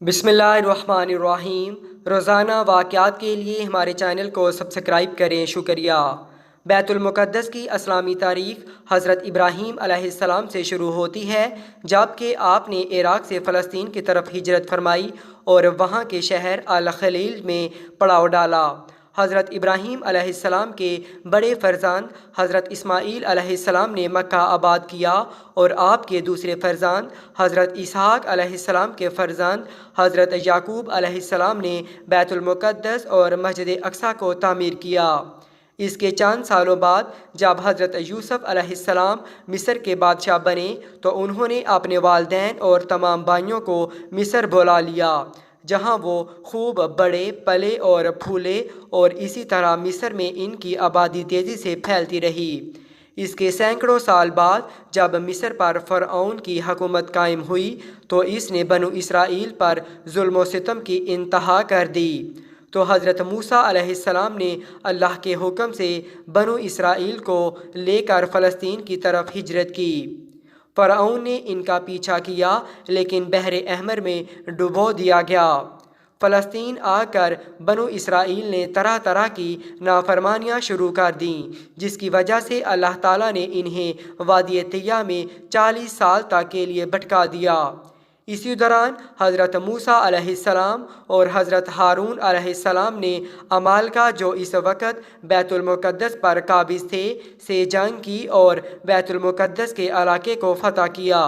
بسم اللہ الرحمن الرحیم۔ روزانہ واقعات کے لیے ہمارے چینل کو سبسکرائب کریں، شکریہ۔ بیت المقدس کی اسلامی تاریخ حضرت ابراہیم علیہ السلام سے شروع ہوتی ہے، جبکہ آپ نے عراق سے فلسطین کی طرف ہجرت فرمائی اور وہاں کے شہر الخلیل میں پڑاؤ ڈالا۔ حضرت ابراہیم علیہ السلام کے بڑے فرزند حضرت اسماعیل علیہ السلام نے مکہ آباد کیا، اور آپ کے دوسرے فرزند حضرت اسحاق علیہ السلام کے فرزند حضرت یعقوب علیہ السلام نے بیت المقدس اور مسجد اقصیٰ کو تعمیر کیا۔ اس کے چند سالوں بعد جب حضرت یوسف علیہ السلام مصر کے بادشاہ بنے تو انہوں نے اپنے والدین اور تمام بھائیوں کو مصر بلا لیا، جہاں وہ خوب بڑے پلے اور پھولے، اور اسی طرح مصر میں ان کی آبادی تیزی سے پھیلتی رہی۔ اس کے سینکڑوں سال بعد جب مصر پر فرعون کی حکومت قائم ہوئی تو اس نے بنو اسرائیل پر ظلم و ستم کی انتہا کر دی، تو حضرت موسیٰ علیہ السلام نے اللہ کے حکم سے بنو اسرائیل کو لے کر فلسطین کی طرف ہجرت کی۔ فرعون نے ان کا پیچھا کیا، لیکن بحر احمر میں ڈبو دیا گیا۔ فلسطین آ کر بنو اسرائیل نے طرح طرح کی نافرمانیاں شروع کر دیں، جس کی وجہ سے اللہ تعالیٰ نے انہیں وادی طیہ میں 40 سال تک کے لیے بھٹکا دیا۔ اسی دوران حضرت موسیٰ علیہ السلام اور حضرت ہارون علیہ السلام نے عمالقہ، جو اس وقت بیت المقدس پر قابض تھے، سے جنگ کی اور بیت المقدس کے علاقے کو فتح کیا،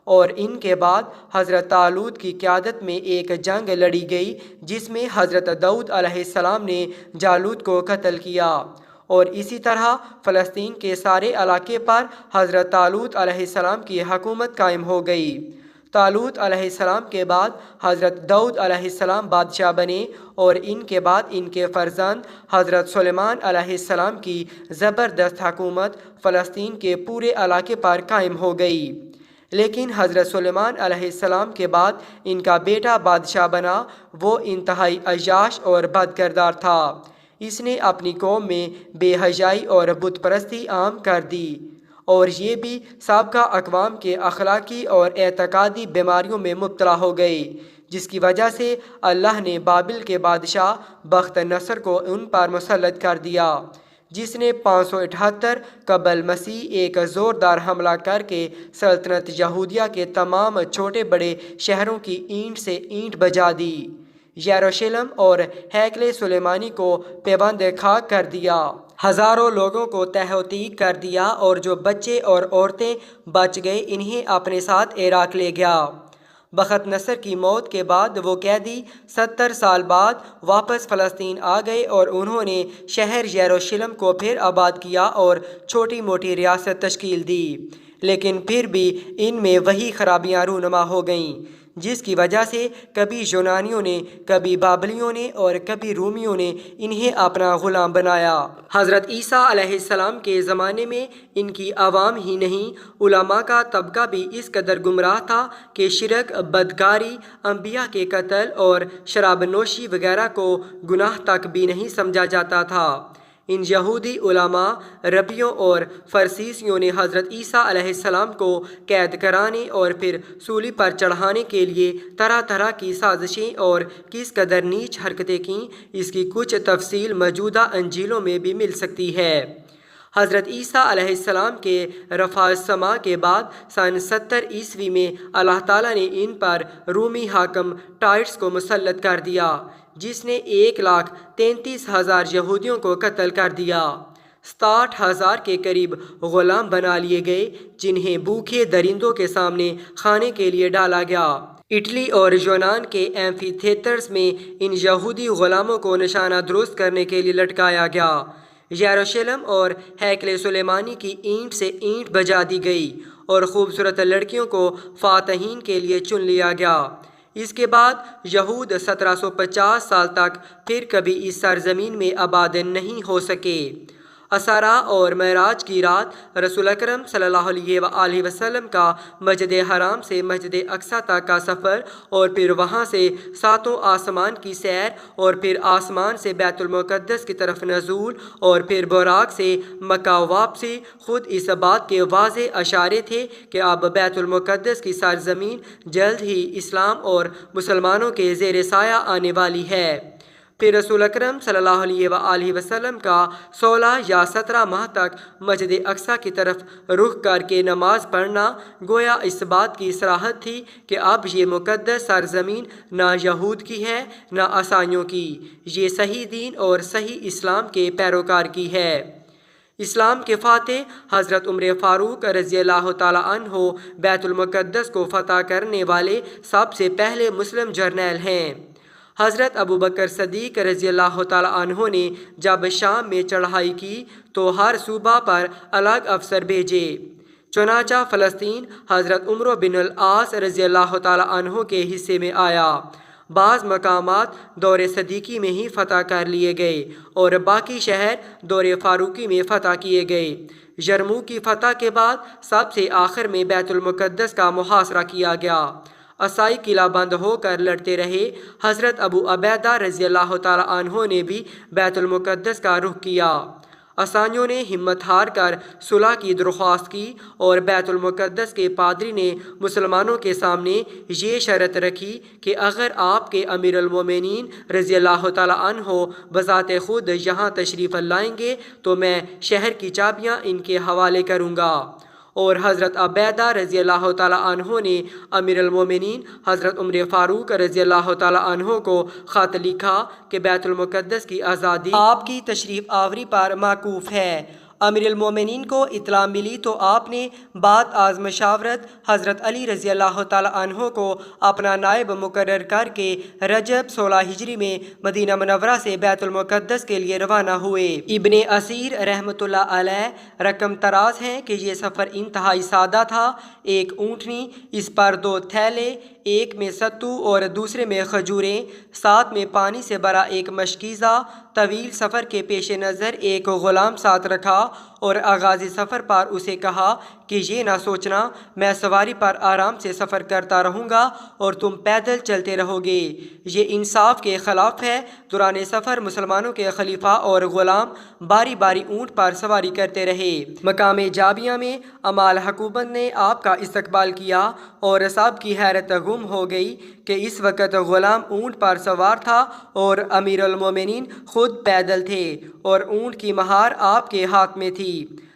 اور ان کے بعد حضرت طالوت کی قیادت میں ایک جنگ لڑی گئی جس میں حضرت داؤد علیہ السلام نے جالوت کو قتل کیا، اور اسی طرح فلسطین کے سارے علاقے پر حضرت طالوت علیہ السلام کی حکومت قائم ہو گئی۔ طالوت علیہ السلام کے بعد حضرت داؤد علیہ السلام بادشاہ بنے، اور ان کے بعد ان کے فرزند حضرت سلیمان علیہ السلام کی زبردست حکومت فلسطین کے پورے علاقے پر قائم ہو گئی۔ لیکن حضرت سلیمان علیہ السلام کے بعد ان کا بیٹا بادشاہ بنا، وہ انتہائی عیاش اور بد کردار تھا۔ اس نے اپنی قوم میں بے حیائی اور بت پرستی عام کر دی، اور یہ بھی سابقہ اقوام کے اخلاقی اور اعتقادی بیماریوں میں مبتلا ہو گئے، جس کی وجہ سے اللہ نے بابل کے بادشاہ بخت نصر کو ان پر مسلط کر دیا، جس نے 578 قبل مسیح ایک زوردار حملہ کر کے سلطنت یہودیہ کے تمام چھوٹے بڑے شہروں کی اینٹ سے اینٹ بجا دی، یروشلم اور ہیکل سلیمانی کو پیوند خاک کر دیا، ہزاروں لوگوں کو تہہ و تیگ کر دیا، اور جو بچے اور عورتیں بچ گئے انہیں اپنے ساتھ عراق لے گیا۔ بخت نصر کی موت کے بعد وہ قیدی 70 سال بعد واپس فلسطین آ گئے، اور انہوں نے شہر یروشلم کو پھر آباد کیا اور چھوٹی موٹی ریاست تشکیل دی، لیکن پھر بھی ان میں وہی خرابیاں رونما ہو گئیں، جس کی وجہ سے کبھی یونانیوں نے، کبھی بابلیوں نے اور کبھی رومیوں نے انہیں اپنا غلام بنایا۔ حضرت عیسیٰ علیہ السلام کے زمانے میں ان کی عوام ہی نہیں، علماء کا طبقہ بھی اس قدر گمراہ تھا کہ شرک، بدکاری، انبیاء کے قتل اور شراب نوشی وغیرہ کو گناہ تک بھی نہیں سمجھا جاتا تھا۔ ان یہودی علماء، ربیوں اور فرسیسیوں نے حضرت عیسیٰ علیہ السلام کو قید کرانے اور پھر سولی پر چڑھانے کے لیے طرح طرح کی سازشیں اور کس قدر نیچ حرکتیں کیں، اس کی کچھ تفصیل موجودہ انجیلوں میں بھی مل سکتی ہے۔ حضرت عیسیٰ علیہ السلام کے رفع السماء کے بعد سن 70 عیسوی میں اللہ تعالیٰ نے ان پر رومی حاکم ٹائٹس کو مسلط کر دیا، جس نے 1,33,000 یہودیوں کو قتل کر دیا۔ 67,000 کے قریب غلام بنا لیے گئے، جنہیں بھوکے درندوں کے سامنے کھانے کے لیے ڈالا گیا۔ اٹلی اور یونان کے ایمفی تھیٹرز میں ان یہودی غلاموں کو نشانہ درست کرنے کے لیے لٹکایا گیا۔ یروشلم اور ہیکل سلیمانی کی اینٹ سے اینٹ بجا دی گئی، اور خوبصورت لڑکیوں کو فاتحین کے لیے چن لیا گیا۔ اس کے بعد یہود 1750 سال تک پھر کبھی اس سرزمین میں آباد نہیں ہو سکے۔ اسرا اور معراج کی رات رسول اکرم صلی اللہ علیہ وآلہ وسلم کا مسجد حرام سے مسجد اقصیٰ تک کا سفر، اور پھر وہاں سے ساتوں آسمان کی سیر، اور پھر آسمان سے بیت المقدس کی طرف نزول، اور پھر براق سے مکہ واپسی، خود اس بات کے واضح اشارے تھے کہ اب بیت المقدس کی سرزمین جلد ہی اسلام اور مسلمانوں کے زیر سایہ آنے والی ہے۔ پھر رسول اکرم صلی اللہ علیہ وآلہ وسلم کا 16 یا 17 ماہ تک مسجد اقصیٰ کی طرف رخ کر کے نماز پڑھنا گویا اس بات کی صراحت تھی کہ اب یہ مقدس سرزمین نہ یہود کی ہے نہ عیسائیوں کی، یہ صحیح دین اور صحیح اسلام کے پیروکار کی ہے۔ اسلام کے فاتح حضرت عمر فاروق رضی اللہ تعالیٰ عنہ بیت المقدس کو فتح کرنے والے سب سے پہلے مسلم جرنیل ہیں۔ حضرت ابو بکر صدیق رضی اللہ تعالیٰ عنہ نے جب شام میں چڑھائی کی تو ہر صوبہ پر الگ افسر بھیجے، چنانچہ فلسطین حضرت عمرو بن العاص رضی اللہ تعالیٰ عنہ کے حصے میں آیا۔ بعض مقامات دور صدیقی میں ہی فتح کر لیے گئے اور باقی شہر دور فاروقی میں فتح کیے گئے۔ یرموک کی فتح کے بعد سب سے آخر میں بیت المقدس کا محاصرہ کیا گیا۔ عیسائی قلعہ بند ہو کر لڑتے رہے۔ حضرت ابو عبیدہ رضی اللہ تعالیٰ عنہ نے بھی بیت المقدس کا رخ کیا۔ عیسائیوں نے ہمت ہار کر صلح کی درخواست کی اور بیت المقدس کے پادری نے مسلمانوں کے سامنے یہ شرط رکھی کہ اگر آپ کے امیر المومنین رضی اللہ تعالیٰ عنہ بذات خود یہاں تشریف لائیں گے تو میں شہر کی چابیاں ان کے حوالے کروں گا۔ اور حضرت عبیدہ رضی اللہ تعالیٰ عنہ نے امیر المومنین حضرت عمر فاروق رضی اللہ تعالیٰ عنہ کو خط لکھا کہ بیت المقدس کی آزادی آپ کی تشریف آوری پر موقوف ہے۔ امیر المومنین کو اطلاع ملی تو آپ نے بعد از مشاورت حضرت علی رضی اللہ تعالیٰ عنہ کو اپنا نائب مقرر کر کے رجب 16 ہجری میں مدینہ منورہ سے بیت المقدس کے لیے روانہ ہوئے۔ ابن اسیر رحمۃ اللہ علیہ رقم تراز ہیں کہ یہ سفر انتہائی سادہ تھا۔ ایک اونٹنی، اس پر 2 تھیلے، ایک میں ستو اور دوسرے میں کھجوریں، ساتھ میں پانی سے بھرا ایک مشکیزہ۔ طویل سفر کے پیش نظر ایک غلام ساتھ رکھا اور آغاز سفر پر اسے کہا کہ یہ نہ سوچنا میں سواری پر آرام سے سفر کرتا رہوں گا اور تم پیدل چلتے رہو گے، یہ انصاف کے خلاف ہے۔ دوران سفر مسلمانوں کے خلیفہ اور غلام باری باری اونٹ پر سواری کرتے رہے۔ مقام جابیہ میں امال حکومت نے آپ کا استقبال کیا اور سب کی حیرت گم ہو گئی کہ اس وقت غلام اونٹ پر سوار تھا اور امیر المومنین خود پیدل تھے اور اونٹ کی مہار آپ کے ہاتھ میں تھی۔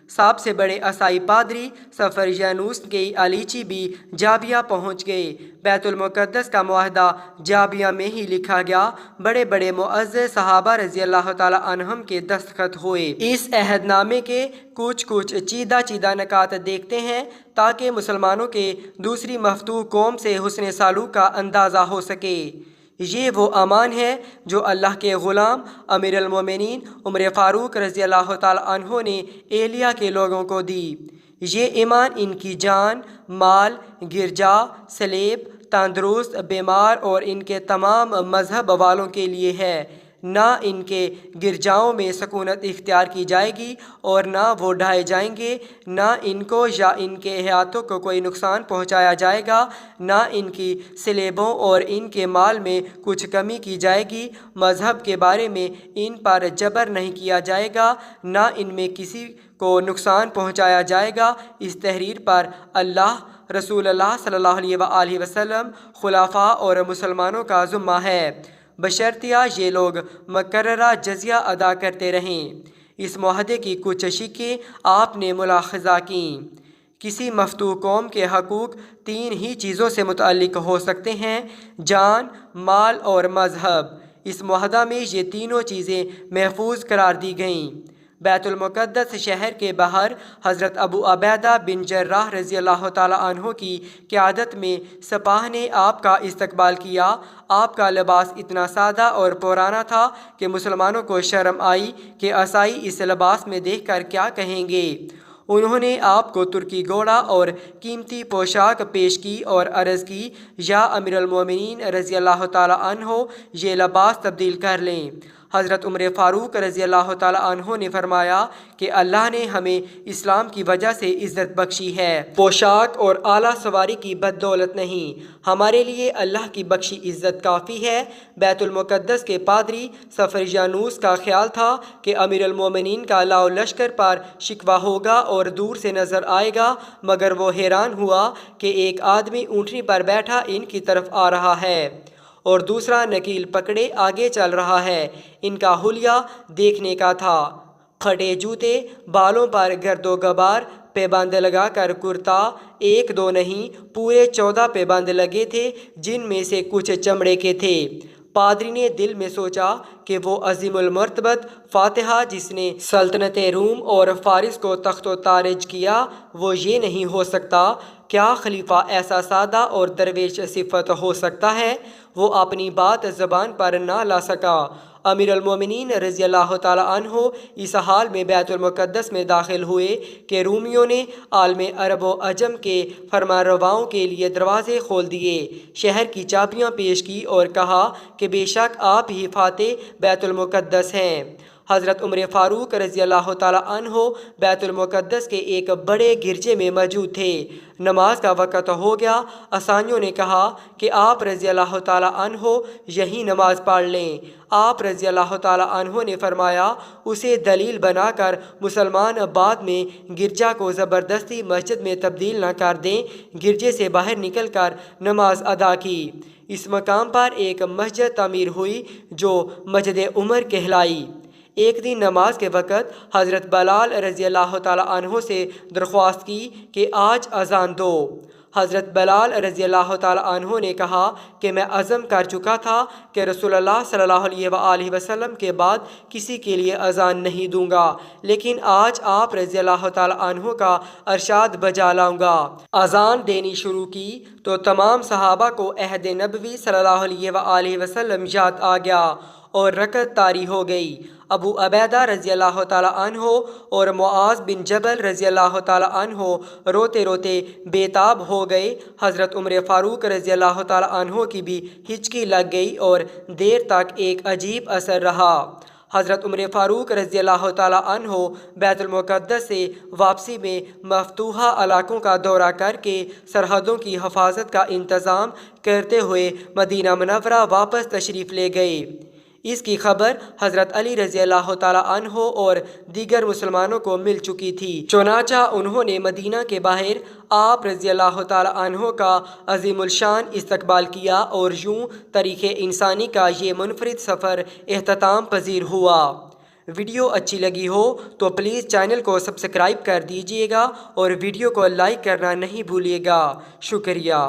سب سے بڑے عیسائی پادری سفر یانوس کے الیچی بھی جابیہ پہنچ گئے۔ بیت المقدس کا معاہدہ جابیہ میں ہی لکھا گیا۔ بڑے بڑے معزز صحابہ رضی اللہ تعالیٰ عنہم کے دستخط ہوئے۔ اس عہد نامے کے کچھ چیدہ نکات دیکھتے ہیں تاکہ مسلمانوں کے دوسری مفتوح قوم سے حسن سلوک کا اندازہ ہو سکے۔ یہ وہ امان ہے جو اللہ کے غلام امیر المومنین عمر فاروق رضی اللہ تعالیٰ عنہ نے اہلیہ کے لوگوں کو دی۔ یہ ایمان ان کی جان، مال، گرجا، سلیب، تندرست، بیمار اور ان کے تمام مذہب والوں کے لیے ہے۔ نہ ان کے گرجاؤں میں سکونت اختیار کی جائے گی اور نہ وہ ڈھائے جائیں گے، نہ ان کو یا ان کے احاطوں کو کوئی نقصان پہنچایا جائے گا، نہ ان کی سلیبوں اور ان کے مال میں کچھ کمی کی جائے گی۔ مذہب کے بارے میں ان پر جبر نہیں کیا جائے گا، نہ ان میں کسی کو نقصان پہنچایا جائے گا۔ اس تحریر پر اللہ، رسول اللہ صلی اللہ علیہ وآلہ وسلم، خلفاء اور مسلمانوں کا ذمہ ہے، بشرطیہ یہ لوگ مقررہ جزیہ ادا کرتے رہیں۔ اس معاہدے کی کچھ شقیں آپ نے ملاحظہ کیں۔ کسی مفتوح قوم کے حقوق 3 ہی چیزوں سے متعلق ہو سکتے ہیں: جان، مال اور مذہب۔ اس معاہدہ میں یہ تینوں چیزیں محفوظ قرار دی گئیں۔ بیت المقدس شہر کے باہر حضرت ابو عبیدہ بن جراح رضی اللہ تعالیٰ عنہ کی قیادت میں سپاہ نے آپ کا استقبال کیا۔ آپ کا لباس اتنا سادہ اور پرانا تھا کہ مسلمانوں کو شرم آئی کہ عیسائی اس لباس میں دیکھ کر کیا کہیں گے۔ انہوں نے آپ کو ترکی گھوڑا اور قیمتی پوشاک پیش کی اور عرض کی، یا امیر المومنین رضی اللہ تعالیٰ عنہ، یہ لباس تبدیل کر لیں۔ حضرت عمر فاروق رضی اللہ تعالیٰ عنہ نے فرمایا کہ اللہ نے ہمیں اسلام کی وجہ سے عزت بخشی ہے، پوشاک اور اعلیٰ سواری کی بدولت نہیں۔ ہمارے لیے اللہ کی بخشی عزت کافی ہے۔ بیت المقدس کے پادری سفرجانوس کا خیال تھا کہ امیر المومنین کا لاؤ لشکر پر شکوہ ہوگا اور دور سے نظر آئے گا، مگر وہ حیران ہوا کہ ایک آدمی اونٹنی پر بیٹھا ان کی طرف آ رہا ہے اور دوسرا نکیل پکڑے آگے چل رہا ہے۔ ان کا حلیہ دیکھنے کا تھا، پھٹے جوتے، بالوں پر گرد و غبار، پیبند لگا کر کرتا، ایک دو نہیں پورے 14 پیبند لگے تھے، جن میں سے کچھ چمڑے کے تھے۔ پادری نے دل میں سوچا کہ وہ عظیم المرتبت فاتحہ جس نے سلطنت روم اور فارس کو تخت و تاراج کیا، وہ یہ نہیں ہو سکتا۔ کیا خلیفہ ایسا سادہ اور درویش صفت ہو سکتا ہے؟ وہ اپنی بات زبان پر نہ لا سکا۔ امیر المومنین رضی اللہ تعالیٰ عنہ اس حال میں بیت المقدس میں داخل ہوئے کہ رومیوں نے عالم عرب و عجم کے فرمانرواؤں کے لیے دروازے کھول دیے، شہر کی چابیاں پیش کی اور کہا کہ بے شک آپ ہی فاتح بیت المقدس ہیں۔ حضرت عمر فاروق رضی اللہ تعالیٰ عنہ بیت المقدس کے ایک بڑے گرجے میں موجود تھے۔ نماز کا وقت ہو گیا۔ عیسائیوں نے کہا کہ آپ رضی اللہ تعالیٰ عنہ یہی نماز پڑھ لیں۔ آپ رضی اللہ تعالیٰ عنہ نے فرمایا، اسے دلیل بنا کر مسلمان بعد میں گرجا کو زبردستی مسجد میں تبدیل نہ کر دیں۔ گرجے سے باہر نکل کر نماز ادا کی۔ اس مقام پر ایک مسجد تعمیر ہوئی جو مسجد عمر کہلائی۔ ایک دن نماز کے وقت حضرت بلال رضی اللہ تعالیٰ عنہ سے درخواست کی کہ آج اذان دو۔ حضرت بلال رضی اللہ تعالیٰ عنہ نے کہا کہ میں عزم کر چکا تھا کہ رسول اللہ صلی اللہ علیہ وآلہ وسلم کے بعد کسی کے لیے اذان نہیں دوں گا، لیکن آج آپ رضی اللہ تعالیٰ عنہ کا ارشاد بجا لاؤں گا۔ اذان دینی شروع کی تو تمام صحابہ کو عہد نبوی صلی اللہ علیہ وآلہ وسلم یاد آ گیا اور رکعت طاری ہو گئی۔ ابو عبیدہ رضی اللہ تعالیٰ عنہ اور معاذ بن جبل رضی اللہ تعالیٰ عنہ روتے روتے بے تاب ہو گئے۔ حضرت عمر فاروق رضی اللہ تعالیٰ عنہ کی بھی ہچکی لگ گئی اور دیر تک ایک عجیب اثر رہا۔ حضرت عمر فاروق رضی اللہ تعالیٰ عنہ بیت المقدس سے واپسی میں مفتوحہ علاقوں کا دورہ کر کے سرحدوں کی حفاظت کا انتظام کرتے ہوئے مدینہ منورہ واپس تشریف لے گئے۔ اس کی خبر حضرت علی رضی اللہ تعالیٰ عنہ اور دیگر مسلمانوں کو مل چکی تھی، چنانچہ انہوں نے مدینہ کے باہر آپ رضی اللہ تعالیٰ عنہ کا عظیم الشان استقبال کیا اور یوں تاریخ انسانی کا یہ منفرد سفر اختتام پذیر ہوا۔ ویڈیو اچھی لگی ہو تو پلیز چینل کو سبسکرائب کر دیجیے گا اور ویڈیو کو لائک کرنا نہیں بھولیے گا۔ شکریہ۔